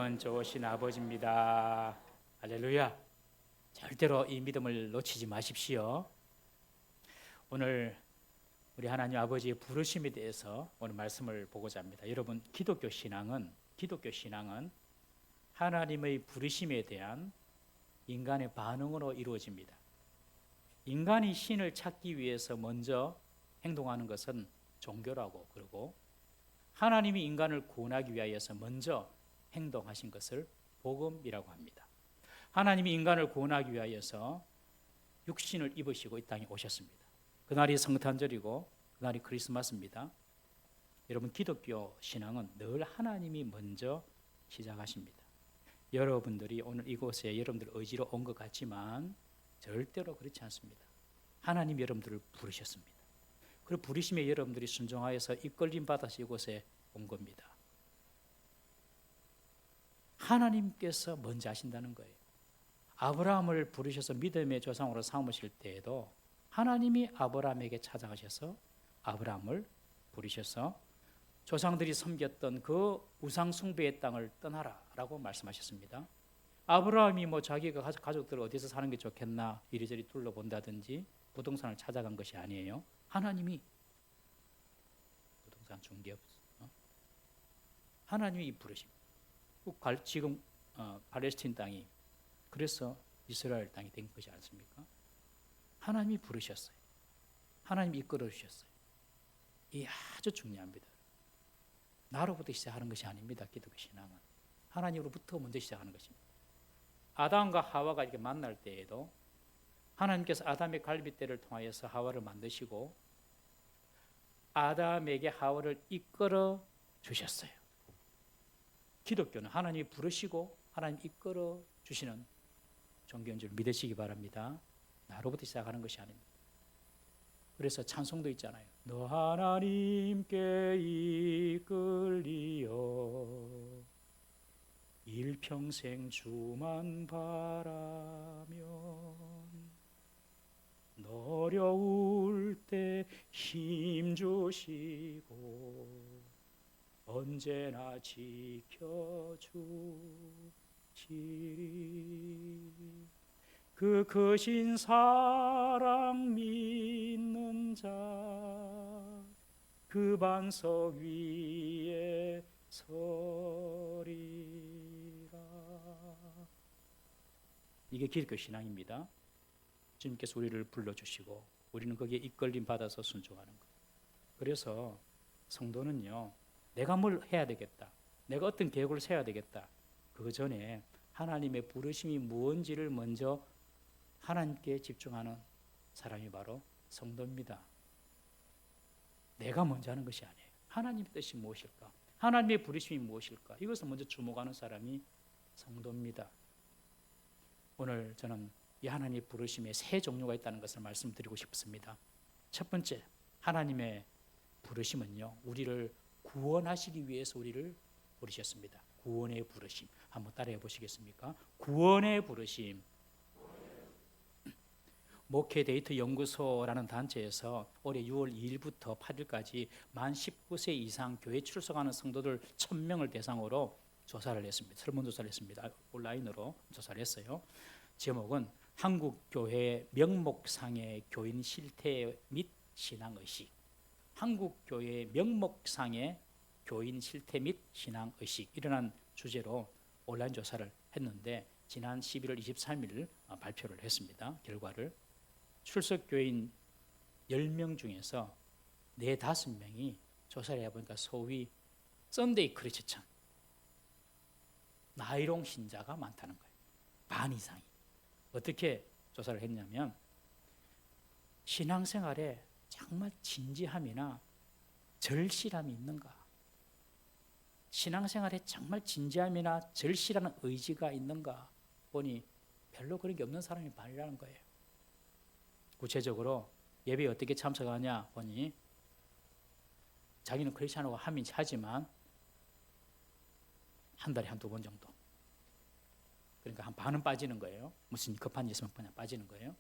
하나님은 좋으신 아버지입니다. 할렐루야. 절대로 이 믿음을 놓치지 마십시오. 오늘 우리 하나님 아버지의 부르심에 대해서 오늘 말씀을 보고자 합니다. 여러분, 기독교 신앙은 하나님의 부르심에 대한 인간의 반응으로 이루어집니다. 인간이 신을 찾기 위해서 먼저 행동하는 것은 종교라고 그러고, 하나님이 인간을 구원하기 위하여서 먼저 행동하신 것을 복음이라고 합니다. 하나님이 인간을 구원하기 위하여서 육신을 입으시고 이 땅에 오셨습니다. 그날이 성탄절이고 그날이 크리스마스입니다. 여러분, 기독교 신앙은 늘 하나님이 먼저 시작하십니다. 여러분들이 오늘 이곳에 여러분들 의지로 온 것 같지만 절대로 그렇지 않습니다. 하나님이 여러분들을 부르셨습니다. 그 부르심에 여러분들이 순종하여서 이끌림 받아서 이곳에 온 겁니다. 하나님께서 먼저 하신다는 거예요. 아브라함을 부르셔서 믿음의 조상으로 삼으실 때에도 하나님이 아브라함에게 찾아가셔서 아브라함을 부르셔서 조상들이 섬겼던 그 우상 숭배의 땅을 떠나라 라고 말씀하셨습니다. 아브라함이 자기가 가족들 어디서 사는 게 좋겠나 이리저리 둘러본다든지 부동산을 찾아간 것이 아니에요. 하나님이 부동산 준 게 없어. 하나님이 부르십니다. 지금 팔레스틴 땅이 그래서 이스라엘 땅이 된 것이 않습니까? 하나님이 부르셨어요. 하나님이 이끌어 주셨어요. 이게 아주 중요합니다. 나로부터 시작하는 것이 아닙니다. 기독교 신앙은 하나님으로부터 먼저 시작하는 것입니다. 아담과 하와가 이렇게 만날 때에도 하나님께서 아담의 갈빗대를 통하여서 하와를 만드시고 아담에게 하와를 이끌어 주셨어요. 기독교는 하나님이 부르시고 하나님 이끌어 주시는 종교인 줄 믿으시기 바랍니다. 나로부터 시작하는 것이 아닙니다. 그래서 찬송도 있잖아요. 너 하나님께 이끌리어 일평생 주만 바라면 어려울 때 힘 주시고 언제나 지켜주시리. 그 크신 사랑 믿는 자 그 반석 위에 서리라. 이게 기독교 신앙입니다. 주님께서 우리를 불러주시고 우리는 거기에 이끌림 받아서 순종하는 것. 그래서 성도는요, 내가 뭘 해야 되겠다, 내가 어떤 계획을 세워야 되겠다, 그 전에 하나님의 부르심이 무엇인지를 먼저 하나님께 집중하는 사람이 바로 성도입니다. 내가 먼저 하는 것이 아니에요. 하나님의 뜻이 무엇일까? 하나님의 부르심이 무엇일까? 이것을 먼저 주목하는 사람이 성도입니다. 오늘 저는 이 하나님의 부르심에 세 종류가 있다는 것을 말씀드리고 싶습니다. 첫 번째, 하나님의 부르심은요, 우리를 구원하시기 위해서 우리를 부르셨습니다. 구원의 부르심. 한번 따라해 보시겠습니까? 구원의 부르심. 목회데이트 연구소라는 단체에서 올해 6월 2일부터 8일까지 만 19세 이상 교회 출석하는 성도들 1000명을 대상으로 조사를 했습니다. 설문조사를 했습니다. 온라인으로 조사를 했어요. 제목은 한국교회 명목상의 교인 실태 및 신앙의식. 한국교회 명목상의 교인 실태 및 신앙의식, 이러한 주제로 온라인 조사를 했는데 지난 11월 23일 발표를 했습니다. 결과를. 출석교인 10명 중에서 4-5명이 조사를 해보니까 소위 썬데이 크리스천, 나이롱 신자가 많다는 거예요. 반 이상이. 어떻게 조사를 했냐면, 신앙생활에 정말 진지함이나 절실함이 있는가, 신앙생활에 정말 진지함이나 절실한 의지가 있는가 보니 별로 그런 게 없는 사람이 반이라는 거예요. 구체적으로 예배에 어떻게 참석하냐 보니 자기는 크리스찬하고 하지만 한 달에 한두 번 정도, 그러니까 한 반은 빠지는 거예요. 무슨 급한 일 있으면 그냥 빠지는 거예요.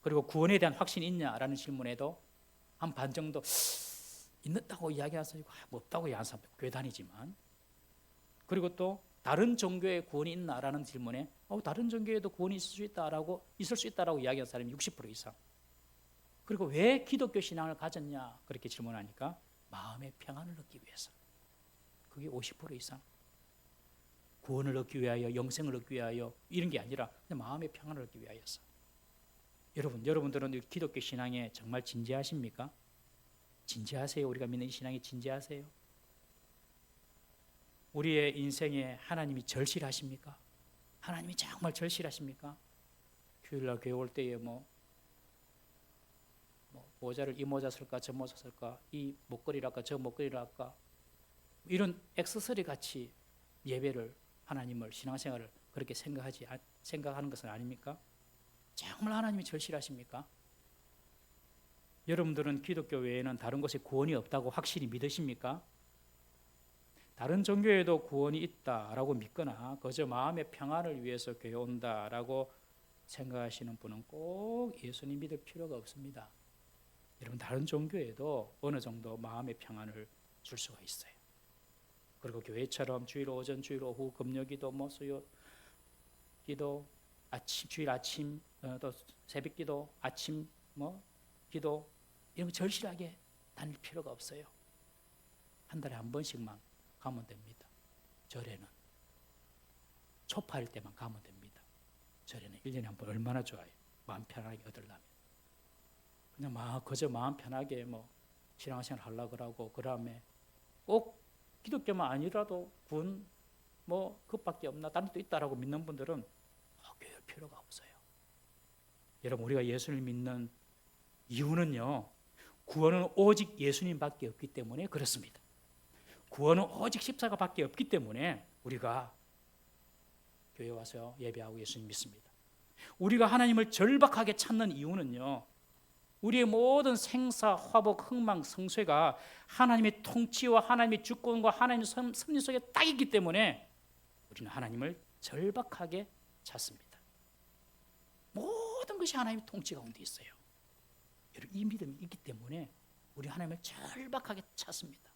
그리고 구원에 대한 확신이 있냐라는 질문에도 한 반 정도 있다고 이야기하서 뭐 없다고 이야기하는 사람도 교회 다니지만, 그리고 또 다른 종교에 구원이 있나라는 질문에 다른 종교에도 구원이 있을 수 있다라고 이야기하는 사람이 60% 이상. 그리고 왜 기독교 신앙을 가졌냐 그렇게 질문하니까 마음의 평안을 얻기 위해서. 그게 50% 이상. 구원을 얻기 위하여, 영생을 얻기 위하여 이런 게 아니라 그냥 마음의 평안을 얻기 위하여서. 여러분들은 기독교 신앙에 정말 진지하십니까? 진지하세요? 우리가 믿는 이 신앙에 진지하세요? 우리의 인생에 하나님이 절실하십니까? 하나님이 정말 절실하십니까? 휴일날 교회 올 때에 모자를 이 모자 쓸까 저 모자 쓸까 이 목걸이랄까 저 목걸이랄까 이런 액세서리 같이 예배를 하나님을 신앙생활을 그렇게 생각하는 것은 아닙니까? 정말 하나님이 절실하십니까? 여러분들은 기독교 외에는 다른 곳에 구원이 없다고 확실히 믿으십니까? 다른 종교에도 구원이 있다라고 믿거나 그저 마음의 평안을 위해서 교회 온다라고 생각하시는 분은 꼭 예수님 믿을 필요가 없습니다. 여러분 다른 종교에도 어느 정도 마음의 평안을 줄 수가 있어요. 그리고 교회처럼 주일 오전, 주일 오후, 금요기도, 수요 기도, 주일 아침, 또 새벽기도, 아침 기도 이런 거 절실하게 다닐 필요가 없어요. 한 달에 한 번씩만 가면 됩니다. 절에는 초파일 때만 가면 됩니다. 절에는 1년에 한 번 얼마나 좋아요. 마음 편하게 얻으려면. 그냥 그저 마음 편하게 신앙생활 하려고 그러고 그다음에 꼭 기독교만 아니라도 구원 그것밖에 없나 다른 또 있다라고 믿는 분들은 교회 올 필요가 없어요. 여러분 우리가 예수를 믿는 이유는요. 구원은 오직 예수님밖에 없기 때문에 그렇습니다. 구원은 오직 십자가밖에 없기 때문에 우리가 교회 와서 예배하고 예수님 믿습니다. 우리가 하나님을 절박하게 찾는 이유는요. 우리의 모든 생사, 화복, 흥망, 성쇠가 하나님의 통치와 하나님의 주권과 하나님의 섭리 속에 딱 있기 때문에 우리는 하나님을 절박하게 찾습니다. 모든 것이 하나님의 통치 가운데 있어요. 이 믿음이 있기 때문에 우리 하나님을 절박하게 찾습니다.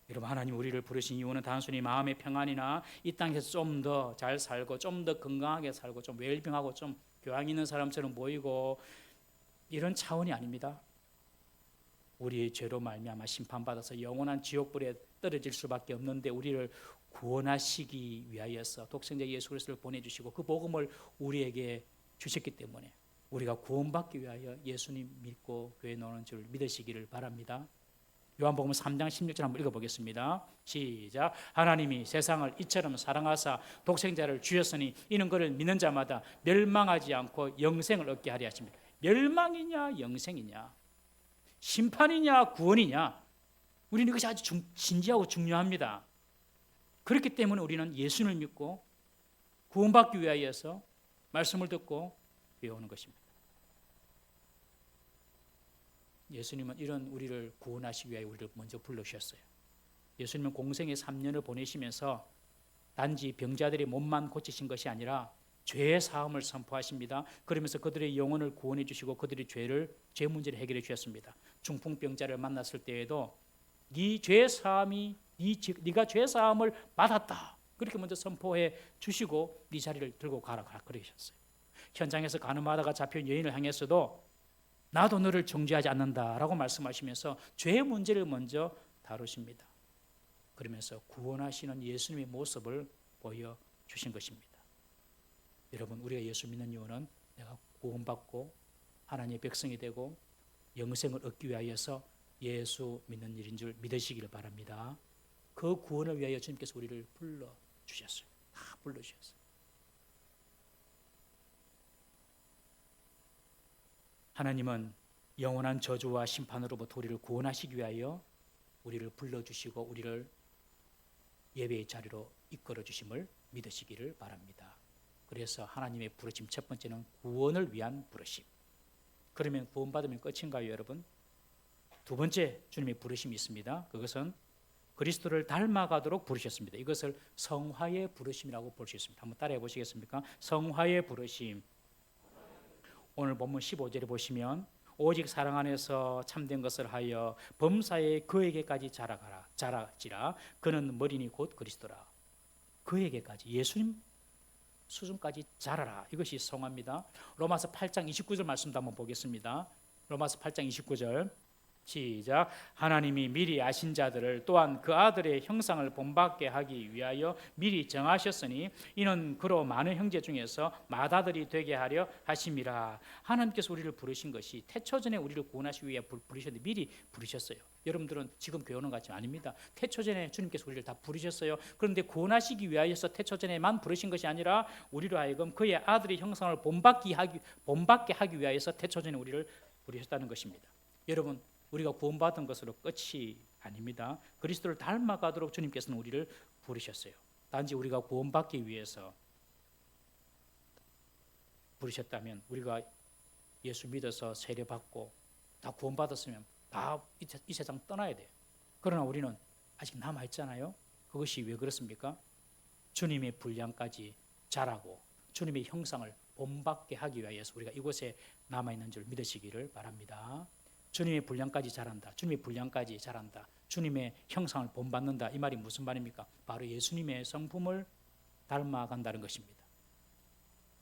여러분 하나님 우리를 부르신 이유는 단순히 마음의 평안이나 이 땅에서 좀 더 잘 살고 좀 더 건강하게 살고 좀 웰빙하고 좀 교양 있는 사람처럼 보이고 이런 차원이 아닙니다. 우리의 죄로 말미암아 심판받아서 영원한 지옥불에 떨어질 수밖에 없는데 우리를 구원하시기 위하여서 독생자 예수 그리스도를 보내주시고 그 복음을 우리에게 주셨기 때문에 우리가 구원받기 위하여 예수님 믿고 교회에 나오는 줄 믿으시기를 바랍니다. 요한복음 3장 16절 한번 읽어보겠습니다. 시작. 하나님이 세상을 이처럼 사랑하사 독생자를 주셨으니 이는 그를 믿는 자마다 멸망하지 않고 영생을 얻게 하려 하십니다. 멸망이냐 영생이냐 심판이냐 구원이냐 우리는 이것이 아주 진지하고 중요합니다. 그렇기 때문에 우리는 예수를 믿고 구원받기 위하여서 말씀을 듣고 배우는 것입니다. 예수님은 이런 우리를 구원하시기 위해 우리를 먼저 불러주셨어요. 예수님은 공생의 3년을 보내시면서 단지 병자들의 몸만 고치신 것이 아니라 죄의 사함을 선포하십니다. 그러면서 그들의 영혼을 구원해 주시고 그들의 죄 문제를 해결해 주셨습니다. 중풍병자를 만났을 때에도 네 죄 사함이 네가 죄 사함을 받았다. 그렇게 먼저 선포해 주시고 네 자리를 들고 가라 그러셨어요. 현장에서 가늠하다가 잡힌 여인을 향해서도 나도 너를 정죄하지 않는다라고 말씀하시면서 죄의 문제를 먼저 다루십니다. 그러면서 구원하시는 예수님의 모습을 보여주신 것입니다. 여러분 우리가 예수 믿는 이유는 내가 구원받고 하나님의 백성이 되고 영생을 얻기 위하여서 예수 믿는 일인 줄 믿으시기를 바랍니다. 그 구원을 위하여 주님께서 우리를 불러주셨어요. 다 불러주셨어요. 하나님은 영원한 저주와 심판으로부터 우리를 구원하시기 위하여 우리를 불러주시고 우리를 예배의 자리로 이끌어 주심을 믿으시기를 바랍니다. 그래서 하나님의 부르심 첫 번째는 구원을 위한 부르심. 그러면 구원받으면 끝인가요, 여러분? 두 번째 주님의 부르심이 있습니다. 그것은 그리스도를 닮아가도록 부르셨습니다. 이것을 성화의 부르심이라고 볼 수 있습니다. 한번 따라해 보시겠습니까? 성화의 부르심. 오늘 본문 15절에 보시면 오직 사랑 안에서 참된 것을 하여 범사에 그에게까지 자라지라. 그는 머리니 곧 그리스도라. 그에게까지, 예수님 수준까지 자라라. 이것이 성화입니다. 로마서 8장 29절 말씀도 한번 보겠습니다. 로마서 8장 29절 시작. 하나님이 미리 아신 자들을 또한 그 아들의 형상을 본받게 하기 위하여 미리 정하셨으니 이는 그로 많은 형제 중에서 맏아들이 되게 하려 하심이라. 하나님께서 우리를 부르신 것이 태초전에 우리를 구원하시기 위해 부르셨는데 미리 부르셨어요. 여러분들은 지금 교회는 같지는 아닙니다. 태초전에 주님께서 우리를 다 부르셨어요. 그런데 구원하시기 위하여서 태초전에만 부르신 것이 아니라 우리로 하여금 그의 아들의 형상을 본받게 하기 위하여서 태초전에 우리를 부르셨다는 것입니다. 여러분, 우리가 구원받은 것으로 끝이 아닙니다. 그리스도를 닮아가도록 주님께서는 우리를 부르셨어요. 단지 우리가 구원받기 위해서 부르셨다면, 우리가 예수 믿어서 세례받고 다 구원받았으면 다 이 세상 떠나야 돼요. 그러나 우리는 아직 남아있잖아요. 그것이 왜 그렇습니까? 주님의 분량까지 자라고 주님의 형상을 본받게 하기 위해서 우리가 이곳에 남아있는 줄 믿으시기를 바랍니다. 주님의 분량까지 자란다. 주님의 분량까지 자란다. 주님의 형상을 본받는다. 이 말이 무슨 말입니까? 바로 예수님의 성품을 닮아간다는 것입니다.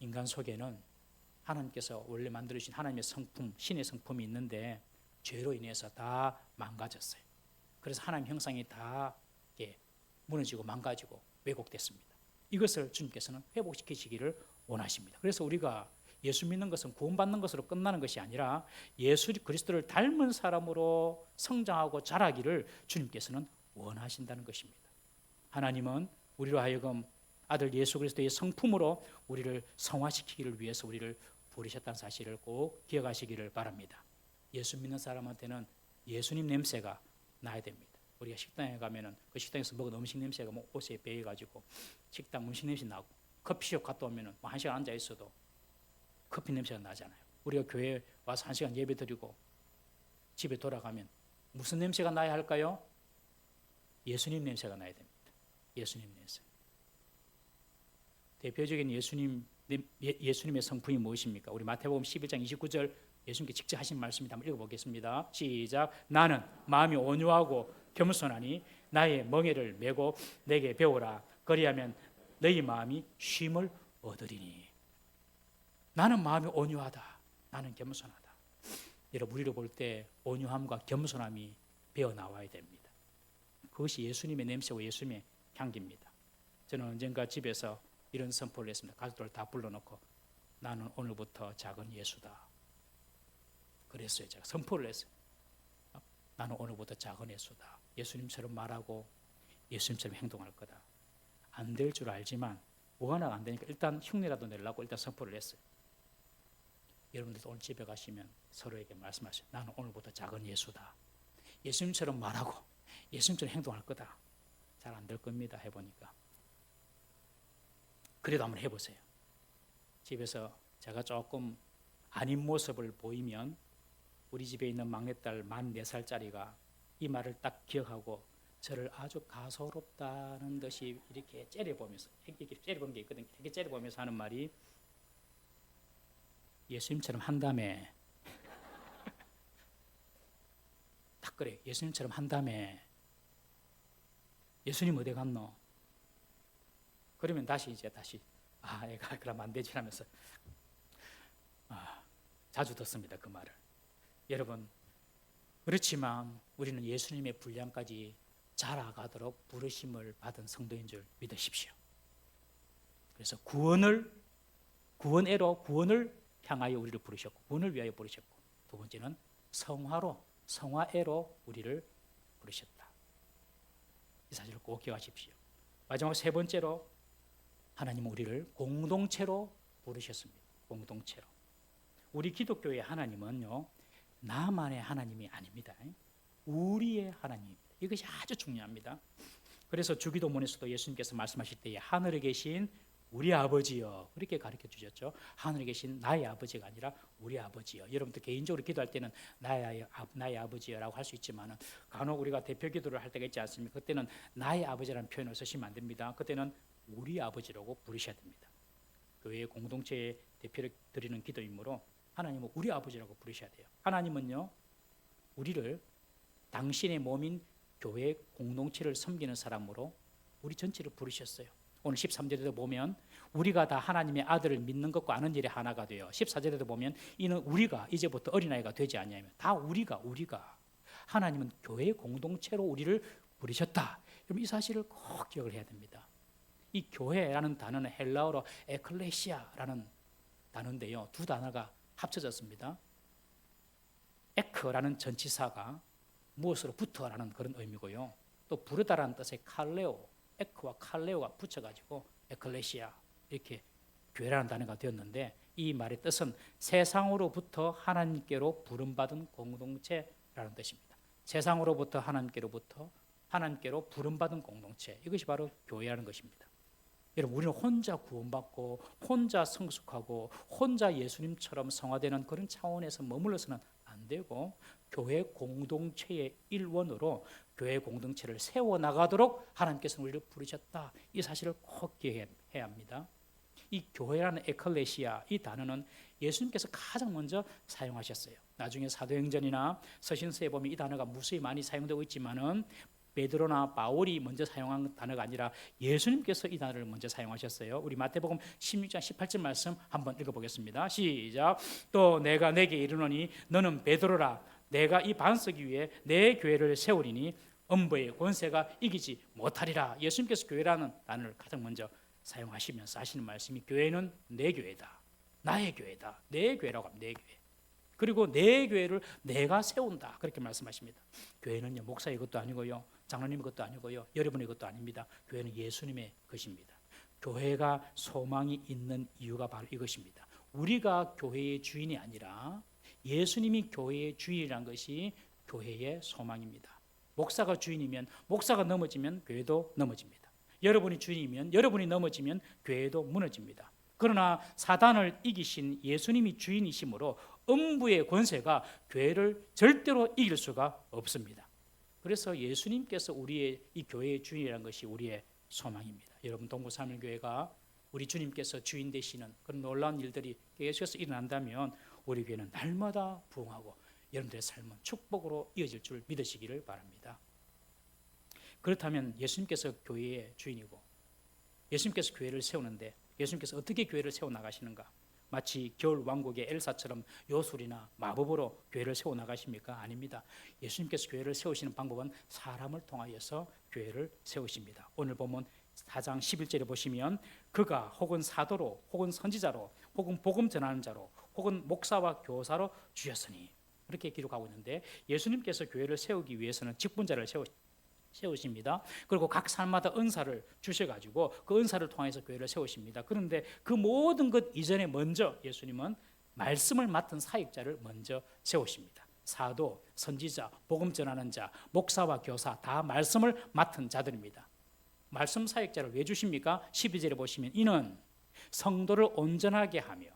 인간 속에는 하나님께서 원래 만들어주신 하나님의 성품, 신의 성품이 있는데 죄로 인해서 다 망가졌어요. 그래서 하나님 형상이 다 무너지고 망가지고 왜곡됐습니다. 이것을 주님께서는 회복시키시기를 원하십니다. 그래서 우리가 예수 믿는 것은 구원받는 것으로 끝나는 것이 아니라 예수 그리스도를 닮은 사람으로 성장하고 자라기를 주님께서는 원하신다는 것입니다. 하나님은 우리로 하여금 아들 예수 그리스도의 성품으로 우리를 성화시키기를 위해서 우리를 부르셨다는 사실을 꼭 기억하시기를 바랍니다. 예수 믿는 사람한테는 예수님 냄새가 나야 됩니다. 우리가 식당에 가면은 그 식당에서 먹은 음식 냄새가 뭐 옷에 배어가지고 식당 음식 냄새 나고, 커피숍 갔다 오면은 뭐 1시간 앉아 있어도 커피 냄새가 나잖아요. 우리가 교회에 와서 1시간 예배 드리고 집에 돌아가면 무슨 냄새가 나야 할까요? 예수님 냄새가 나야 됩니다. 예수님 냄새. 대표적인 예수님의 성품이 무엇입니까? 우리 마태복음 11장 29절 예수님께 직접 하신 말씀입니다. 한번 읽어보겠습니다. 시작. 나는 마음이 온유하고 겸손하니 나의 멍에를 메고 내게 배우라. 그리하면 너희 마음이 쉼을 얻으리니. 나는 마음이 온유하다. 나는 겸손하다. 여러분, 우리를 볼 때 온유함과 겸손함이 배어 나와야 됩니다. 그것이 예수님의 냄새고 예수님의 향기입니다. 저는 언젠가 집에서 이런 선포를 했습니다. 가족들 다 불러놓고 나는 오늘부터 작은 예수다. 그랬어요. 제가 선포를 했어요. 나는 오늘부터 작은 예수다. 예수님처럼 말하고 예수님처럼 행동할 거다. 안 될 줄 알지만 뭐가 안 되니까 일단 흉내라도 내려고 일단 선포를 했어요. 여러분들도 오늘 집에 가시면 서로에게 말씀하세요. 나는 오늘부터 작은 예수다. 예수님처럼 말하고 예수님처럼 행동할 거다. 잘 안 될 겁니다. 해보니까. 그래도 한번 해보세요. 집에서 제가 조금 아닌 모습을 보이면 우리 집에 있는 막내딸 만 4살짜리가 이 말을 딱 기억하고 저를 아주 가소롭다는 듯이 이렇게 째려보면서, 이렇게 째려본 게 있거든요. 이렇게 째려보면서 하는 말이 예수님처럼 한다며. 딱 그래. 예수님처럼 한다며. 예수님 어디 갔노? 그러면 다시 애가 그러면 안 되지 하면서 자주 듣습니다. 그 말을. 여러분, 그렇지만 우리는 예수님의 분량까지 자라가도록 부르심을 받은 성도인 줄 믿으십시오. 그래서 구원을 향하여 우리를 부르셨고, 구원을 위하여 부르셨고, 두 번째는 성화애로 우리를 부르셨다. 이 사실을 꼭 기억하십시오. 마지막 세 번째로 하나님은 우리를 공동체로 부르셨습니다. 공동체로. 우리 기독교의 하나님은요, 나만의 하나님이 아닙니다. 우리의 하나님입니다. 이것이 아주 중요합니다. 그래서 주기도문에서도 예수님께서 말씀하실 때에 하늘에 계신 우리 아버지여, 그렇게 가르쳐 주셨죠. 하늘에 계신 나의 아버지가 아니라 우리 아버지여. 여러분들 개인적으로 기도할 때는 나의 아버지여라고 할 수 있지만 간혹 우리가 대표 기도를 할 때가 있지 않습니까? 그때는 나의 아버지라는 표현을 쓰시면 안 됩니다. 그때는 우리 아버지라고 부르셔야 됩니다. 교회 공동체의 대표를 드리는 기도이므로 하나님은 우리 아버지라고 부르셔야 돼요. 하나님은요, 우리를 당신의 몸인 교회 공동체를 섬기는 사람으로 우리 전체를 부르셨어요. 오늘 13절에도 보면 우리가 다 하나님의 아들을 믿는 것과 아는 일이 하나가 돼요. 14절에도 보면 이는 우리가 이제부터 어린아이가 되지 아니하며 다 우리가 하나님은 교회 공동체로 우리를 부르셨다. 여러분 이 사실을 꼭 기억을 해야 됩니다. 이 교회라는 단어는 헬라어로 에클레시아라는 단어인데요. 두 단어가 합쳐졌습니다. 에크라는 전치사가 무엇으로부터라는 그런 의미고요. 또 부르다라는 뜻의 칼레오, 에크와 칼레오가 붙여가지고 에클레시아 이렇게 교회라는 단어가 되었는데 이 말의 뜻은 세상으로부터 하나님께로 부름받은 공동체라는 뜻입니다. 세상으로부터 하나님께로 부름받은 공동체, 이것이 바로 교회라는 것입니다. 여러분 우리는 혼자 구원받고 혼자 성숙하고 혼자 예수님처럼 성화되는 그런 차원에서 머물러서는 안 되고 교회 공동체의 일원으로 교회 공동체를 세워나가도록 하나님께서 우리를 부르셨다. 이 사실을 꼭 기억해야 합니다. 이 교회라는 에클레시아 이 단어는 예수님께서 가장 먼저 사용하셨어요. 나중에 사도행전이나 서신서에 보면 이 단어가 무수히 많이 사용되고 있지만은 베드로나 바울이 먼저 사용한 단어가 아니라 예수님께서 이 단어를 먼저 사용하셨어요. 우리 마태복음 16장 18절 말씀 한번 읽어보겠습니다. 시작. 또 내가 내게 이르노니 너는 베드로라. 내가 이 반석 위에 내 교회를 세우리니 음부의 권세가 이기지 못하리라. 예수님께서 교회라는 단어를 가장 먼저 사용하시면서 하시는 말씀이 교회는 내 교회다. 나의 교회다. 내 교회라고 하면 내 교회. 그리고 내 교회를 내가 세운다. 그렇게 말씀하십니다. 교회는요 목사의 것도 아니고요. 장로님의 것도 아니고요. 여러분의 것도 아닙니다. 교회는 예수님의 것입니다. 교회가 소망이 있는 이유가 바로 이것입니다. 우리가 교회의 주인이 아니라 예수님이 교회의 주인이라는 것이 교회의 소망입니다. 목사가 주인이면 목사가 넘어지면 교회도 넘어집니다. 여러분이 주인이면 여러분이 넘어지면 교회도 무너집니다. 그러나 사단을 이기신 예수님이 주인이시므로 음부의 권세가 교회를 절대로 이길 수가 없습니다. 그래서 예수님께서 우리의 이 교회의 주인이라는 것이 우리의 소망입니다. 여러분 동부삼일교회가 우리 주님께서 주인 되시는 그런 놀라운 일들이 계속해서 일어난다면 우리 교회는 날마다 부흥하고 여러분들의 삶은 축복으로 이어질 줄 믿으시기를 바랍니다. 그렇다면 예수님께서 교회의 주인이고 예수님께서 교회를 세우는데 예수님께서 어떻게 교회를 세워나가시는가? 마치 겨울 왕국의 엘사처럼 요술이나 마법으로 교회를 세워나가십니까? 아닙니다. 예수님께서 교회를 세우시는 방법은 사람을 통하여서 교회를 세우십니다. 오늘 보면 4장 11절에 보시면 그가 혹은 사도로 혹은 선지자로 혹은 복음 전하는 자로 혹은 목사와 교사로 주셨으니 그렇게 기록하고 있는데 예수님께서 교회를 세우기 위해서는 직분자를 세우십니다. 그리고 각 사람마다 은사를 주셔가지고 그 은사를 통해서 교회를 세우십니다. 그런데 그 모든 것 이전에 먼저 예수님은 말씀을 맡은 사역자를 먼저 세우십니다. 사도, 선지자, 복음 전하는 자, 목사와 교사 다 말씀을 맡은 자들입니다. 말씀 사역자를 왜 주십니까? 12절에 보시면 이는 성도를 온전하게 하며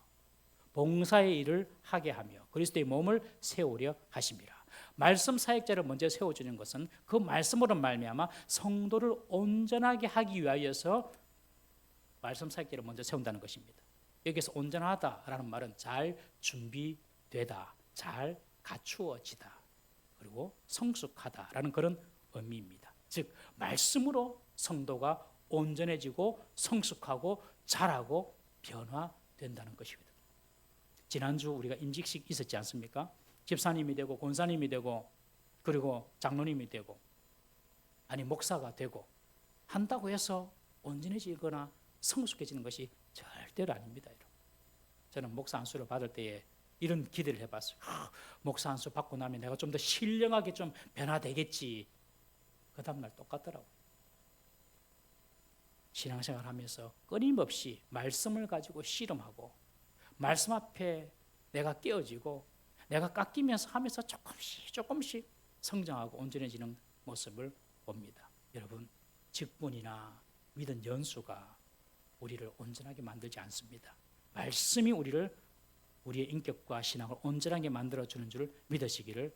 봉사의 일을 하게 하며 그리스도의 몸을 세우려 하심이라. 말씀 사역자를 먼저 세워주는 것은 그 말씀으로 말미암아 성도를 온전하게 하기 위하여서 말씀 사역자를 먼저 세운다는 것입니다. 여기서 온전하다라는 말은 잘 준비되다, 잘 갖추어지다, 그리고 성숙하다라는 그런 의미입니다. 즉 말씀으로 성도가 온전해지고 성숙하고 자라고 변화된다는 것입니다. 지난주 우리가 임직식 있었지 않습니까? 집사님이 되고 권사님이 되고 그리고 장로님이 되고 아니 목사가 되고 한다고 해서 온전해지거나 성숙해지는 것이 절대로 아닙니다. 여러분. 저는 목사 안수를 받을 때에 이런 기대를 해봤어요. 목사 안수 받고 나면 내가 좀 더 신령하게 좀 변화되겠지. 그 다음날 똑같더라고요. 신앙생활 하면서 끊임없이 말씀을 가지고 씨름하고 말씀 앞에 내가 깨어지고 내가 깎이면서 하면서 조금씩 성장하고 온전해지는 모습을 봅니다. 여러분, 직분이나 믿은 연수가 우리를 온전하게 만들지 않습니다. 말씀이 우리의 인격과 신앙을 온전하게 만들어주는 줄 믿으시기를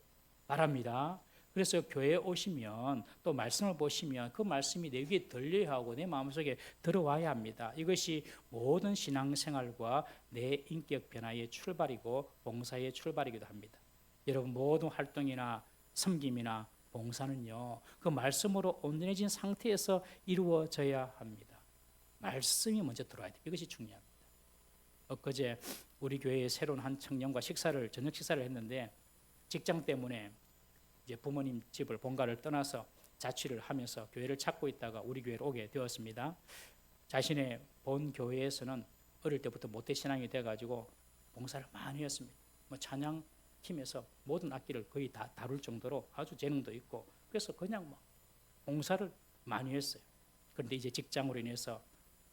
바랍니다. 그래서 교회에 오시면 또 말씀을 보시면 그 말씀이 내 귀에 들려야 하고 내 마음속에 들어와야 합니다. 이것이 모든 신앙생활과 내 인격 변화의 출발이고 봉사의 출발이기도 합니다. 여러분 모든 활동이나 섬김이나 봉사는요, 그 말씀으로 온전해진 상태에서 이루어져야 합니다. 말씀이 먼저 들어와야 돼요. 이것이 중요합니다. 엊그제 우리 교회에 새로운 한 청년과 저녁 식사를 했는데 직장 때문에 이제 부모님 집을 본가를 떠나서 자취를 하면서 교회를 찾고 있다가 우리 교회로 오게 되었습니다. 자신의 본 교회에서는 어릴 때부터 모태신앙이 돼가지고 봉사를 많이 했습니다. 뭐 찬양 팀에서 모든 악기를 거의 다 다룰 정도로 아주 재능도 있고 그래서 그냥 뭐 봉사를 많이 했어요. 그런데 이제 직장으로 인해서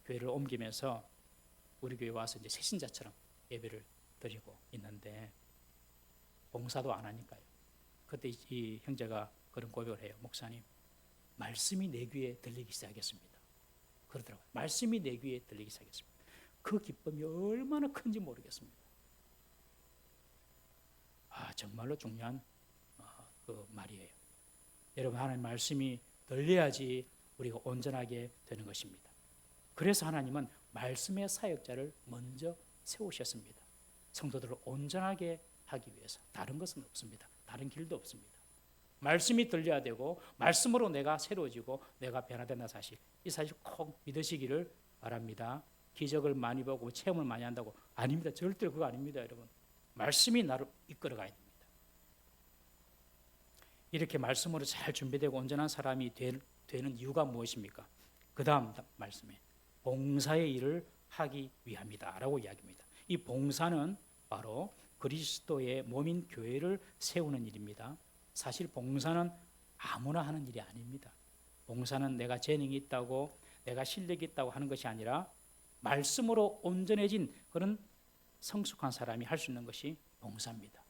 교회를 옮기면서 우리 교회 와서 이제 새신자처럼 예배를 드리고 있는데 봉사도 안 하니까요. 그때 이 형제가 그런 고백을 해요. 목사님, 말씀이 내 귀에 들리기 시작했습니다. 그러더라고요. 말씀이 내 귀에 들리기 시작했습니다. 그 기쁨이 얼마나 큰지 모르겠습니다. 정말로 중요한 그 말이에요. 여러분, 하나님 말씀이 들려야지 우리가 온전하게 되는 것입니다. 그래서 하나님은 말씀의 사역자를 먼저 세우셨습니다. 성도들을 온전하게 하기 위해서. 다른 것은 없습니다. 다른 길도 없습니다. 말씀이 들려야 되고 말씀으로 내가 새로워지고 내가 변화된다 사실. 이 사실 꼭 믿으시기를 바랍니다. 기적을 많이 보고 체험을 많이 한다고 아닙니다. 절대로 그거 아닙니다, 여러분. 말씀이 나를 이끌어가야 됩니다. 이렇게 말씀으로 잘 준비되고 온전한 사람이 되는 이유가 무엇입니까? 그 다음 말씀에 봉사의 일을 하기 위함이다 라고 이야기합니다. 이 봉사는 바로 그리스도의 몸인 교회를 세우는 일입니다. 사실 봉사는 아무나 하는 일이 아닙니다. 봉사는 내가 재능이 있다고 내가 실력이 있다고 하는 것이 아니라 말씀으로 온전해진 그런 성숙한 사람이 할 수 있는 것이 봉사입니다.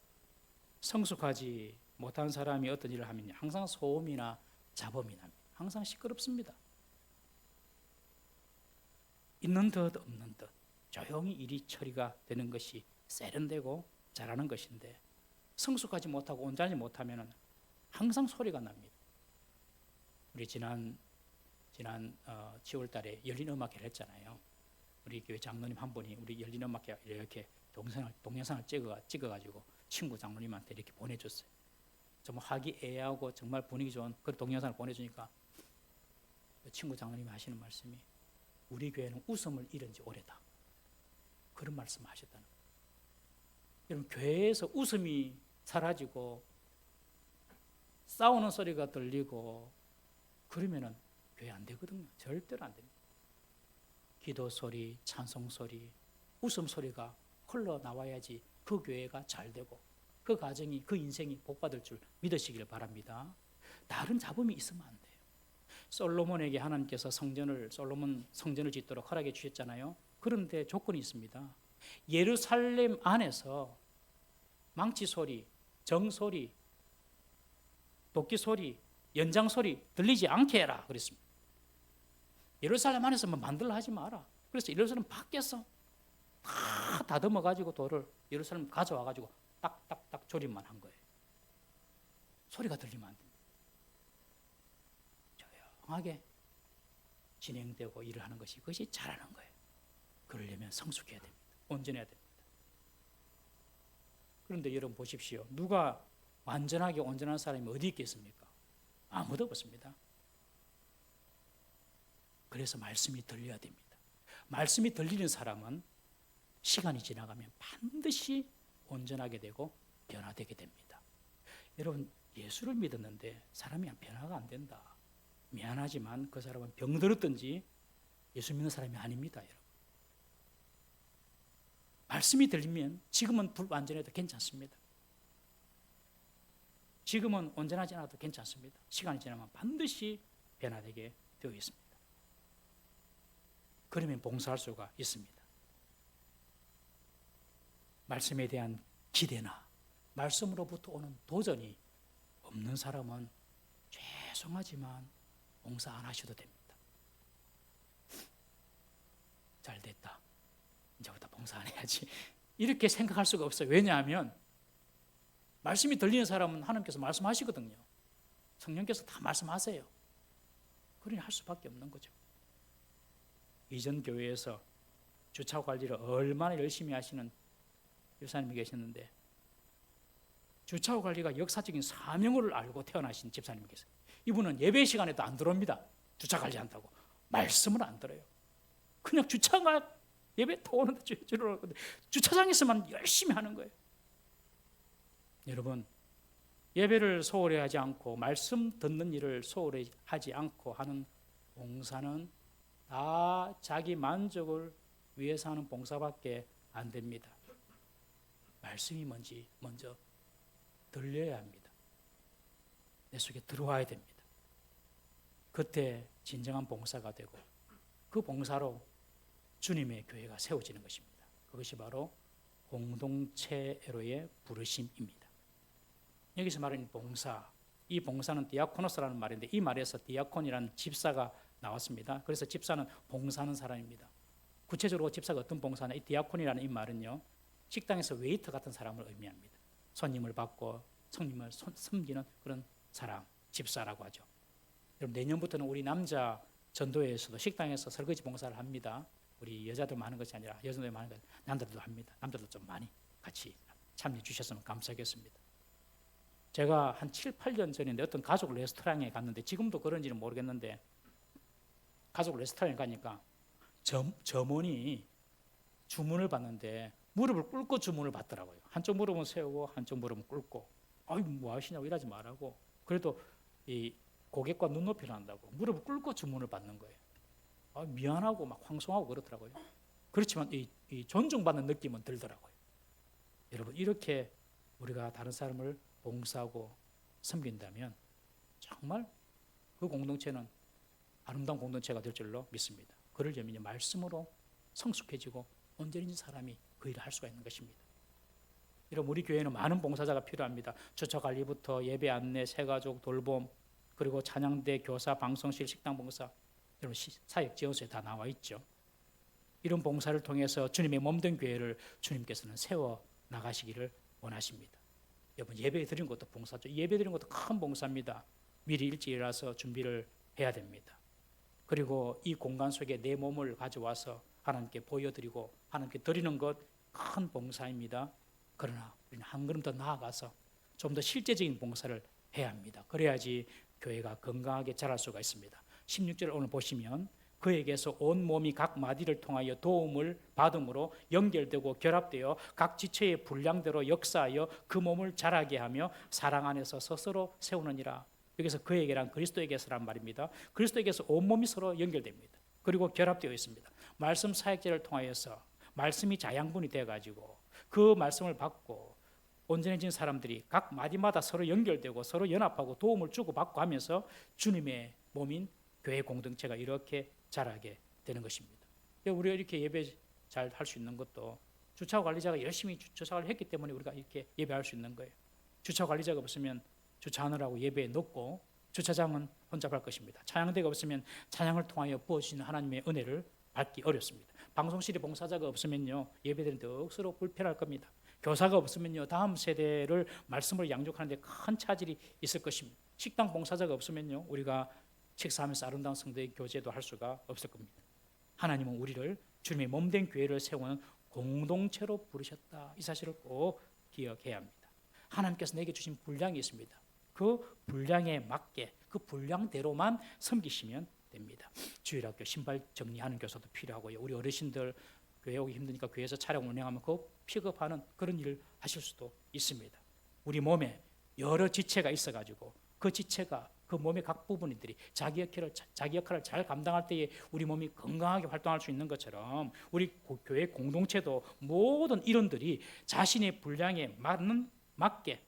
성숙하지 못한 사람이 어떤 일을 하면요, 항상 소음이나 잡음이 납니다. 항상 시끄럽습니다. 있는 듯 없는 듯 조용히 일이 처리가 되는 것이 세련되고 잘하는 것인데 성숙하지 못하고 온전하지 못하면 항상 소리가 납니다. 우리 지난 10월 달에 열린 음악회를 했잖아요. 우리 교회 장로님 한 분이 우리 열린 음악회 이렇게 동영상을 찍어가지고 친구 장로님한테 이렇게 보내줬어요. 정말 화기애애하고 정말 분위기 좋은 그 동영상을 보내주니까 친구 장로님이 하시는 말씀이 우리 교회는 웃음을 잃은 지 오래다. 그런 말씀을 하셨다는 거예요. 여러분, 교회에서 웃음이 사라지고 싸우는 소리가 들리고 그러면은 교회 안 되거든요. 절대로 안 됩니다. 기도 소리, 찬송 소리, 웃음 소리가 흘러나와야지 그 교회가 잘 되고 그 가정이, 그 인생이 복받을 줄 믿으시길 바랍니다. 다른 잡음이 있으면 안 돼요. 솔로몬에게 하나님께서 솔로몬 성전을 짓도록 허락해 주셨잖아요. 그런데 조건이 있습니다. 예루살렘 안에서 망치 소리, 정 소리, 도끼 소리, 연장 소리 들리지 않게 해라 그랬습니다. 예루살렘 안에서만 만들라 하지 마라. 그래서 예루살렘 밖에서 다 다듬어 가지고 돌을 예루살렘 가져와 가지고 딱딱딱 조립만 한 거예요. 소리가 들리면 안 됩니다. 조용하게 진행되고 일을 하는 것이 그것이 잘하는 거예요. 그러려면 성숙해야 됩니다. 온전해야 됩니다. 그런데 여러분 보십시오. 누가 완전하게 온전한 사람이 어디 있겠습니까? 아무도 없습니다. 그래서 말씀이 들려야 됩니다. 말씀이 들리는 사람은 시간이 지나가면 반드시 온전하게 되고 변화되게 됩니다. 여러분, 예수를 믿었는데 사람이 변화가 안 된다. 미안하지만 그 사람은 병들었든지 예수 믿는 사람이 아닙니다, 여러분. 말씀이 들리면 지금은 불완전해도 괜찮습니다. 지금은 온전하지 않아도 괜찮습니다. 시간이 지나면 반드시 변화되게 되어 있습니다. 그러면 봉사할 수가 있습니다. 말씀에 대한 기대나 말씀으로부터 오는 도전이 없는 사람은 죄송하지만 봉사 안 하셔도 됩니다. 잘 됐다. 이제부터 봉사 안 해야지. 이렇게 생각할 수가 없어요. 왜냐하면 말씀이 들리는 사람은 하나님께서 말씀하시거든요. 성령께서 다 말씀하세요. 그러니 할 수밖에 없는 거죠. 이전 교회에서 주차 관리를 얼마나 열심히 하시는 집사님이 계셨는데, 주차 관리가 역사적인 사명을 알고 태어나신 집사님이 계세요. 이분은 예배 시간에도 안 들어옵니다. 주차 관리한다고. 말씀을 안 들어요. 그냥 주차가 예배 오는데 주차장에서만 열심히 하는 거예요. 여러분, 예배를 소홀히 하지 않고 말씀 듣는 일을 소홀히 하지 않고 하는 봉사는 다 자기 만족을 위해서 하는 봉사밖에 안 됩니다. 말씀이 뭔지 먼저 들려야 합니다. 내 속에 들어와야 됩니다. 그때 진정한 봉사가 되고 그 봉사로 주님의 교회가 세워지는 것입니다. 그것이 바로 공동체로의 부르심입니다. 여기서 말하는 봉사, 이 봉사는 디아코노스라는 말인데 이 말에서 디아콘이라는 집사가 나왔습니다. 그래서 집사는 봉사하는 사람입니다. 구체적으로 집사가 어떤 봉사냐, 이 디아콘이라는 이 말은요, 식당에서 웨이터 같은 사람을 의미합니다. 손님을 받고 성님을 섬기는 그런 사람, 집사라고 하죠. 여러분, 내년부터는 우리 남자 전도회에서도 식당에서 설거지 봉사를 합니다. 우리 여자들만 하는 것이 아니라 여자들만 하는 것, 남자들도 합니다. 남자들도 좀 많이 같이 참여해 주셨으면 감사하겠습니다. 제가 한 7, 8년 전인데 어떤 가족 레스토랑에 갔는데, 지금도 그런지는 모르겠는데, 가족 레스토랑에 가니까 점원이 주문을 받는데 무릎을 꿇고 주문을 받더라고요. 한쪽 무릎은 세우고 한쪽 무릎은 꿇고. 아유, 뭐 하시냐고, 이러지 말라고. 그래도 이 고객과 눈높이를 한다고 무릎을 꿇고 주문을 받는 거예요. 아, 미안하고 막 황송하고 그렇더라고요. 그렇지만 이 존중받는 느낌은 들더라고요. 여러분, 이렇게 우리가 다른 사람을 봉사하고 섬긴다면 정말 그 공동체는 아름다운 공동체가 될 줄로 믿습니다. 그러려면 말씀으로 성숙해지고 온전해진 사람이 그 일을 할 수가 있는 것입니다. 여러분, 우리 교회는 많은 봉사자가 필요합니다. 주차 관리부터 예배 안내, 새가족 돌봄, 그리고 찬양대, 교사, 방송실, 식당 봉사, 여러분 사역 지원서에 다 나와 있죠. 이런 봉사를 통해서 주님의 몸된 교회를 주님께서는 세워 나가시기를 원하십니다. 여러분, 예배 드리는 것도 봉사죠. 예배 드리는 것도 큰 봉사입니다. 미리 일찍 일어나서 준비를 해야 됩니다. 그리고 이 공간 속에 내 몸을 가져와서 하나님께 보여드리고 하나님께 드리는 것 큰 봉사입니다. 그러나 우리는 한 걸음 더 나아가서 좀 더 실제적인 봉사를 해야 합니다. 그래야지 교회가 건강하게 자랄 수가 있습니다. 16절을 오늘 보시면 그에게서 온 몸이 각 마디를 통하여 도움을 받음으로 연결되고 결합되어 각 지체의 분량대로 역사하여 그 몸을 자라게 하며 사랑 안에서 스스로 세우느니라. 여기서 그에게란 그리스도에게서란 말입니다. 그리스도에게서 온 몸이 서로 연결됩니다. 그리고 결합되어 있습니다. 말씀 사역제를 통하여서 말씀이 자양분이 되어가지고 그 말씀을 받고 온전해진 사람들이 각 마디마다 서로 연결되고 서로 연합하고 도움을 주고받고 하면서 주님의 몸인 교회 공동체가 이렇게 자라게 되는 것입니다. 우리가 이렇게 예배 잘 할 수 있는 것도 주차 관리자가 열심히 주차를 했기 때문에 우리가 이렇게 예배할 수 있는 거예요. 주차 관리자가 없으면 주차하느라고 예배에 늦고 주차장은 혼잡할 것입니다. 찬양대가 없으면 찬양을 통하여 부어주시는 하나님의 은혜를 받기 어렵습니다. 방송실에 봉사자가 없으면요, 예배드리는데 억수로 불편할 겁니다. 교사가 없으면요, 다음 세대를 말씀을 양육하는 데 큰 차질이 있을 것입니다. 식당 봉사자가 없으면요, 우리가 식사하면서 아름다운 성도의 교제도 할 수가 없을 겁니다. 하나님은 우리를 주님의 몸된 교회를 세우는 공동체로 부르셨다. 이 사실을 꼭 기억해야 합니다. 하나님께서 내게 주신 분량이 있습니다. 그 분량에 맞게 그 분량대로만 섬기시면 됩니다. 주일학교 신발 정리하는 교사도 필요하고요. 우리 어르신들 교회 오기 힘드니까 교회에서 차량 운행하면 그 픽업하는 그런 일을 하실 수도 있습니다. 우리 몸에 여러 지체가 있어가지고 그 지체가 그 몸의 각 부분들이 자기 역할을 잘 감당할 때에 우리 몸이 건강하게 활동할 수 있는 것처럼 우리 교회 공동체도 모든 일원들이 자신의 분량에 맞게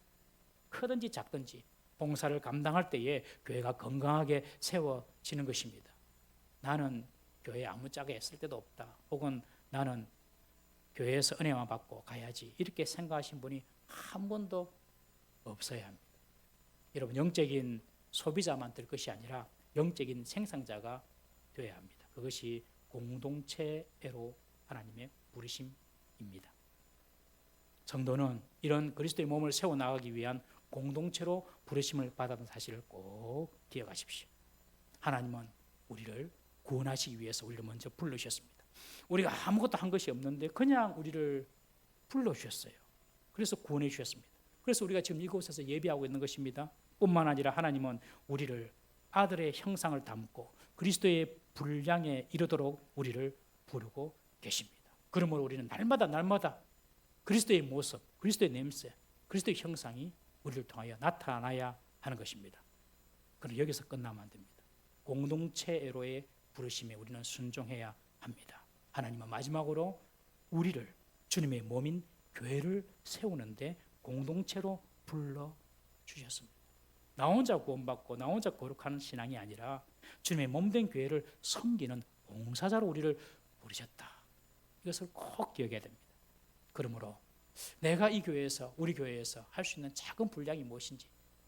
크든지 작든지 봉사를 감당할 때에 교회가 건강하게 세워지는 것입니다. 나는 교회에 아무짝에 쓸 데도 없다. 혹은 나는 교회에서 은혜만 받고 가야지. 이렇게 생각하신 분이 한 번도 없어야 합니다. 여러분, 영적인 소비자만 될 것이 아니라 영적인 생산자가 되어야 합니다. 그것이 공동체로 하나님의 부르심입니다. 성도는 이런 그리스도의 몸을 세워나가기 위한 공동체로 부르심을 받았던 사실을 꼭 기억하십시오. 하나님은 우리를 구원하시기 위해서 우리를 먼저 불러주셨습니다. 우리가 아무것도 한 것이 없는데 그냥 우리를 불러주셨어요. 그래서 구원해 주셨습니다. 그래서 우리가 지금 이곳에서 예배하고 있는 것입니다. 뿐만 아니라 하나님은 우리를 아들의 형상을 담고 그리스도의 분량에 이르도록 우리를 부르고 계십니다. 그러므로 우리는 날마다 그리스도의 모습, 그리스도의 냄새, 그리스도의 형상이 우리를 통하여 나타나야 하는 것입니다. 그럼 여기서 끝나면 안 됩니다. 공동체로의 부르심에 우리는 순종해야 합니다. 하나님은 마지막으로 우리를 주님의 몸인 교회를 세우는데 공동체로 불러주셨습니다. 나 혼자 구원받고 나 혼자 거룩한 신앙이 아니라 주님의 몸된 교회를 섬기는 봉사자로 우리를 부르셨다. 이것을 꼭 기억해야 됩니다. 그러므로 내가 이 교회에서 우리 교회에서 할 수 있는 작은 분량이 무엇인지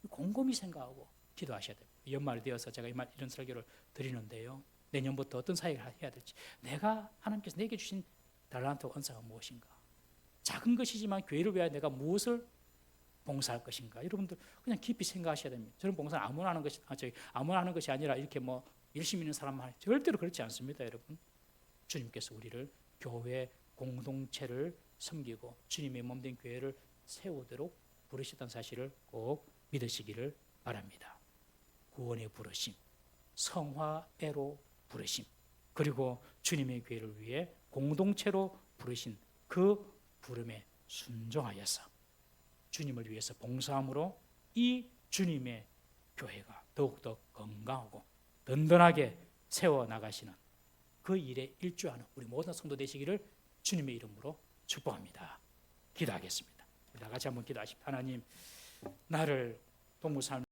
곰곰이 생각하고 기도하셔야 됩니다. 연말이 되어서 제가 이런 설교를 드리는데요. 내년부터 어떤 사역을 해야 될지, 내가 하나님께서 내게 주신 달란트 은사가 무엇인가, 작은 것이지만 교회를 위하여 내가 무엇을 봉사할 것인가, 여러분들 그냥 깊이 생각하셔야 됩니다. 저는 봉사는 아무나 하는 것이 아니라 이렇게 뭐 열심히 있는 사람만 절대로 그렇지 않습니다. 여러분, 주님께서 우리를 교회 공동체를 섬기고 주님의 몸된 교회를 세우도록 부르셨다는 사실을 꼭 믿으시기를 바랍니다. 구원의 부르심, 성화애로 부르심, 그리고 주님의 교회를 위해 공동체로 부르신 그 부름에 순종하여서 주님을 위해서 봉사함으로 이 주님의 교회가 더욱더 건강하고 든든하게 세워나가시는 그 일에 일조하는 우리 모든 성도 되시기를 주님의 이름으로 축복합니다. 기도하겠습니다. 우리 다 같이 한번 기도하십시다. 하나님, 나를 동무 삶